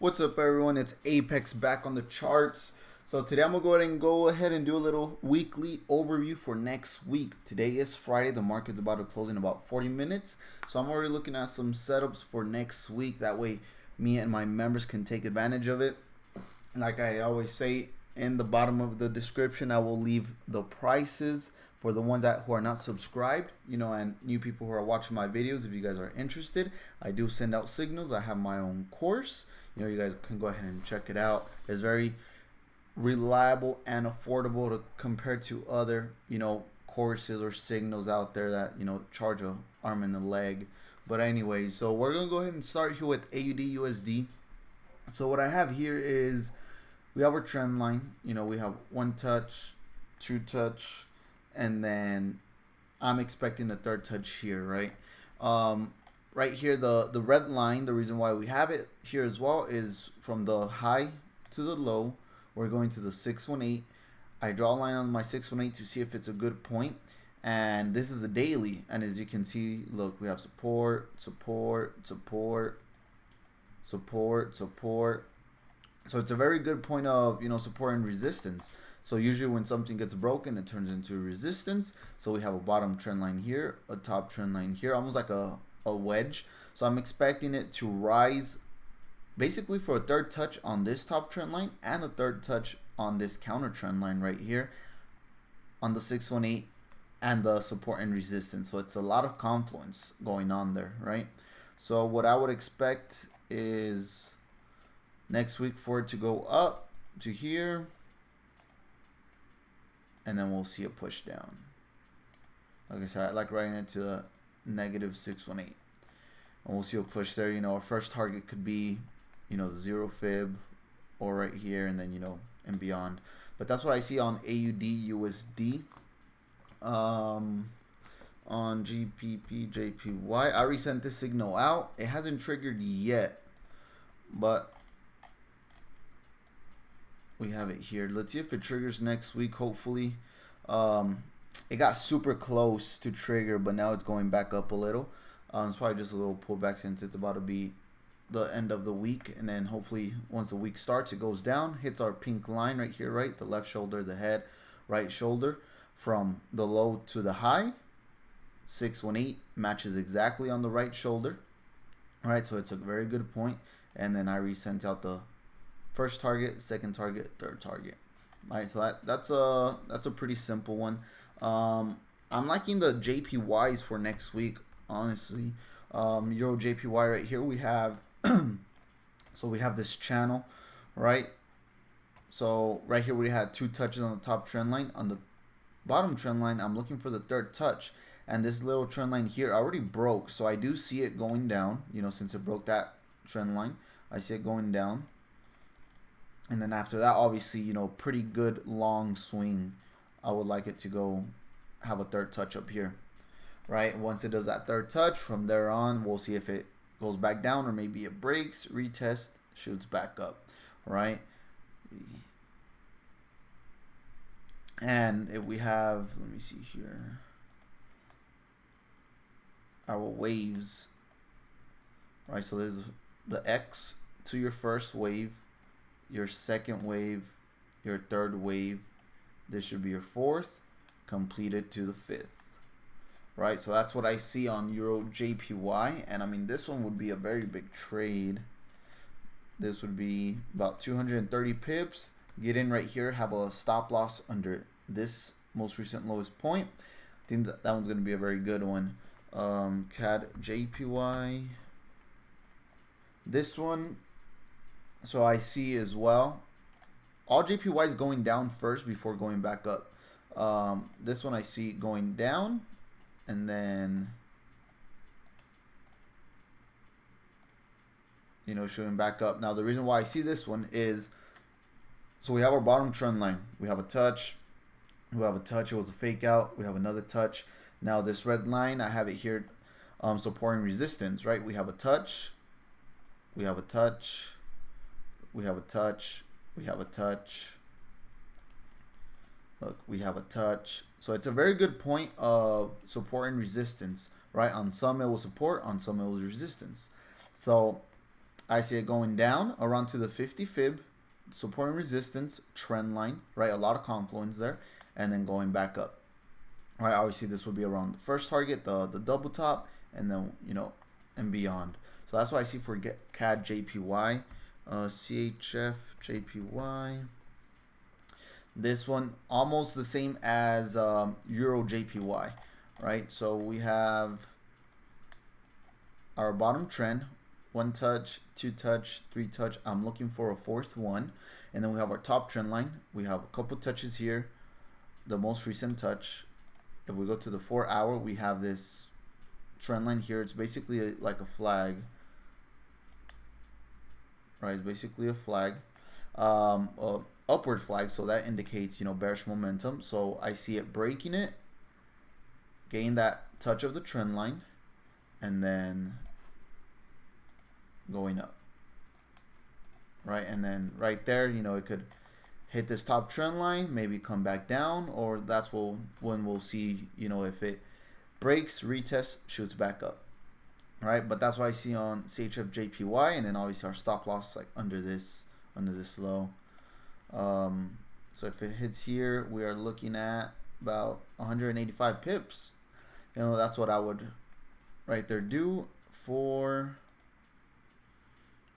What's up, everyone? It's Apex back on the charts. So today I'm gonna go ahead and do a little weekly overview for next week. Today is Friday. The market's about to close in about 40 minutes. So I'm already looking at some setups for next week. That way me and my members can take advantage of it. Like I always say, in the bottom of the description, I will leave the prices for the ones who are not subscribed, and new people who are watching my videos. If you guys are interested, I do send out signals. I have my own course. You guys can go ahead and check it out. It's very reliable and affordable to compare to other, courses or signals out there that, charge a arm and a leg. But anyways, so we're going to go ahead and start here with AUD USD. So what I have here is we have our trend line. We have one touch, two touch, and then I'm expecting a third touch here, right? Right here, the red line, the reason why we have it here as well is from the high to the low. We're going to the 618. I draw a line on my 618 to see if it's a good point. And this is a daily. And as you can see, look, we have support, support, support, support, support. So it's a very good point of, support and resistance. So usually when something gets broken, it turns into resistance. So we have a bottom trend line here, a top trend line here, almost like a wedge. So I'm expecting it to rise basically for a third touch on this top trend line and a third touch on this counter trend line right here on the 618 and the support and resistance. So it's a lot of confluence going on there, right? So what I would expect is next week for it to go up to here, and then we'll see a push down. Like I said, I like writing it to the negative 618, and we'll see a push there. Our first target could be, the 0 fib, or right here, and then and beyond. But that's what I see on AUD USD. On GBP JPY, I already sent this signal out. It hasn't triggered yet, but we have it here. Let's see if it triggers next week, hopefully. It got super close to trigger, but now it's going back up a little. It's probably just a little pullback since it's about to be the end of the week, and then hopefully once the week starts, it goes down, hits our pink line right here, right? The left shoulder, the head, right shoulder, from the low to the high. 618 matches exactly on the right shoulder. All right, so it's a very good point. And then I resent out the first target, second target, third target. All right, so that's a pretty simple one. I'm liking the JPYs for next week, honestly. Euro JPY right here, we have so we have this channel, right? So right here we had two touches on the top trend line. On the bottom trend line, I'm looking for the third touch, and this little trend line here already broke, so I do see it going down. Since it broke that trend line, I see it going down. And then after that, obviously, pretty good long swing. I would like it to go have a third touch up here, right? Once it does that third touch, from there on, we'll see if it goes back down or maybe it breaks, retest, shoots back up, right? And if we have, let me see here, our waves, right? So there's the X to your first wave, your second wave, your third wave. This should be your fourth, completed to the fifth, right? So that's what I see on Euro JPY. And I mean, this one would be a very big trade. This would be about 230 pips. Get in right here, have a stop loss under this most recent lowest point. I think that one's going to be a very good one. CAD JPY. This one, so I see as well, all JPYs going down first before going back up. This one I see going down, and then shooting back up. Now the reason why I see this one is, so we have our bottom trend line, we have a touch, we have a touch, it was a fake out, we have another touch. Now this red line, I have it here, supporting resistance, right? We have a touch, we have a touch, we have a touch, we have a touch. Look, we have a touch. So it's a very good point of support and resistance, right? On some it will support, on some it will resistance. So I see it going down around to the 50 fib, support and resistance, trend line, right? A lot of confluence there, and then going back up. All right, obviously this would be around the first target, the double top, and then, you know, and beyond. So that's what I see for CAD JPY, CHF JPY. This one almost the same as Euro JPY, right? So we have our bottom trend, 1 touch, 2 touch, 3 touch. I'm looking for a fourth one. And then we have our top trend line. We have a couple touches here, the most recent touch. If we go to the 4 hour, we have this trend line here. It's basically like a flag, right? It's basically a flag, upward flag. So that indicates, you know, bearish momentum. So I see it breaking it, gain that touch of the trend line, and then going up, right? And then right there, you know, it could hit this top trend line, maybe come back down, or that's when we'll see, you know, if it breaks, retests, shoots back up, right? But that's what I see on CHF JPY, and then obviously our stop loss like under this low. So if it hits here, we are looking at about 185 pips. You know, that's what I would right there do for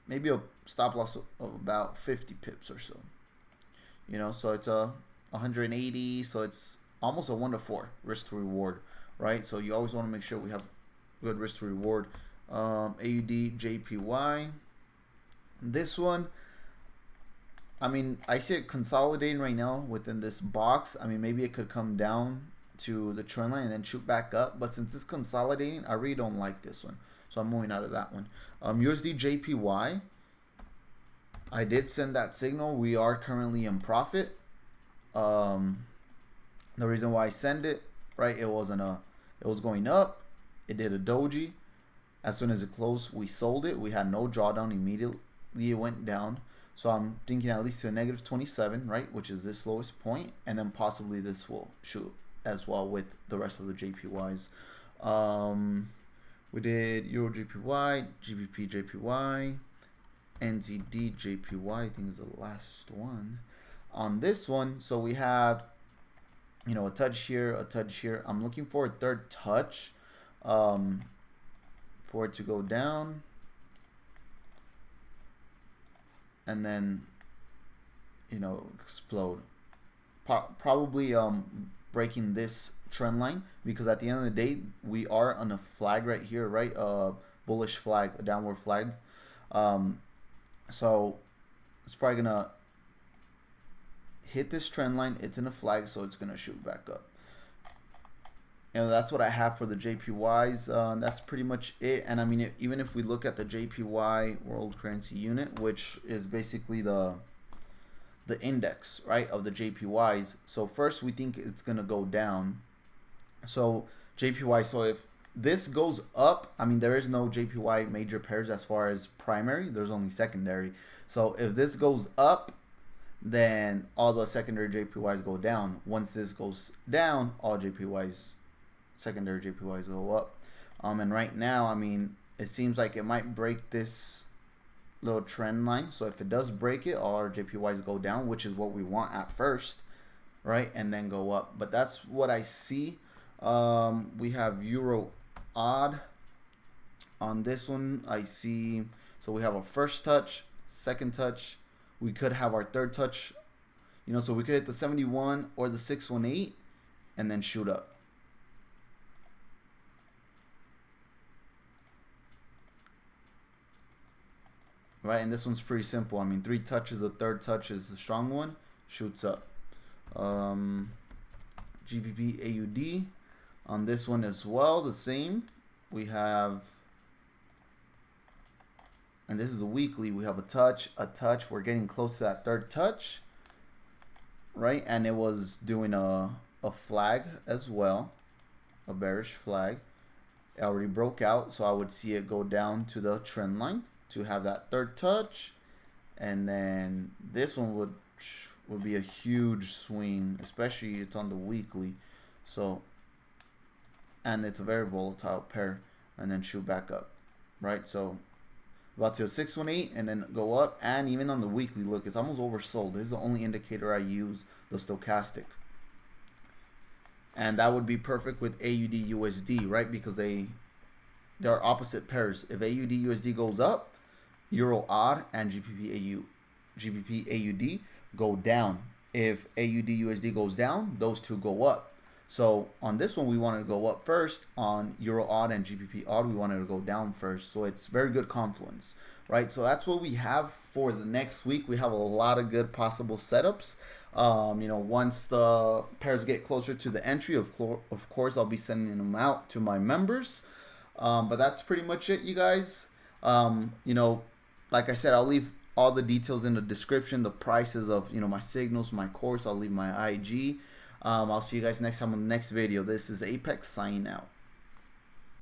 maybe a stop loss of about 50 pips or so. You know, so it's a 180, so it's almost a 1-to-4 risk to reward, right? So you always want to make sure we have good risk to reward. AUD JPY, this one, I mean, I see it consolidating right now within this box. I mean, maybe it could come down to the trend line and then shoot back up, but since it's consolidating, I really don't like this one, so I'm moving out of that one. USD JPY, I did send that signal. We are currently in profit. The reason why I send it, right, it was going up, it did a doji. As soon as it closed, we sold it. We had no drawdown. Immediately it went down. So I'm thinking at least to a negative 27, right, which is this lowest point, and then possibly this will shoot as well with the rest of the JPYs. We did Euro JPY, GBP JPY, NZD JPY, I think is the last one on this one. So we have, you know, a touch here, a touch here. I'm looking for a third touch for it to go down, and then, you know, explode. Probably breaking this trend line, because at the end of the day, we are on a flag right here, right? Bullish flag, a downward flag. So it's probably gonna hit this trend line. It's in a flag, so it's gonna shoot back up. You know, that's what I have for the JPYs. That's pretty much it. And I mean, even if we look at the JPY World Currency Unit, which is basically the index, right, of the JPYs. So first we think it's gonna go down. So JPY, so if this goes up, I mean, there is no JPY major pairs as far as primary, there's only secondary. So if this goes up, then all the secondary JPYs go down. Once this goes down, all JPYs, secondary JPYs go up. And right now, I mean, it seems like it might break this little trend line. So if it does break it, all our JPYs go down, which is what we want at first, right? And then go up. But that's what I see. We have Euro odd on this one. I see, so we have a first touch, second touch, we could have our third touch, you know, so we could hit the 71 or the 618 and then shoot up. Right, and this one's pretty simple. I mean, 3 touches, the third touch is the strong one, shoots up. GBP AUD on this one as well, the same. We have, and this is a weekly, we have a touch, we're getting close to that third touch, right? And it was doing a flag as well, a bearish flag. It already broke out, so I would see it go down to the trend line to have that third touch, and then this one would be a huge swing, especially it's on the weekly. So, and it's a very volatile pair, and then shoot back up, right? So about to 618 and then go up. And even on the weekly, look, it's almost oversold. This is the only indicator I use, the stochastic. And that would be perfect with AUD USD, right? Because they're opposite pairs. If AUD USD goes up, Euro AUD and GBP AUD go down. If AUD USD goes down, those two go up. So on this one, we wanted to go up first. On Euro AUD and GBP AUD, we wanted to go down first. So it's very good confluence, right? So that's what we have for the next week. We have a lot of good possible setups. You know, once the pairs get closer to the entry, of course, I'll be sending them out to my members. But that's pretty much it, you guys. You know, like I said, I'll leave all the details in the description, the prices of, you know, my signals, my course. I'll leave my IG. I'll see you guys next time on the next video. This is Apex signing out.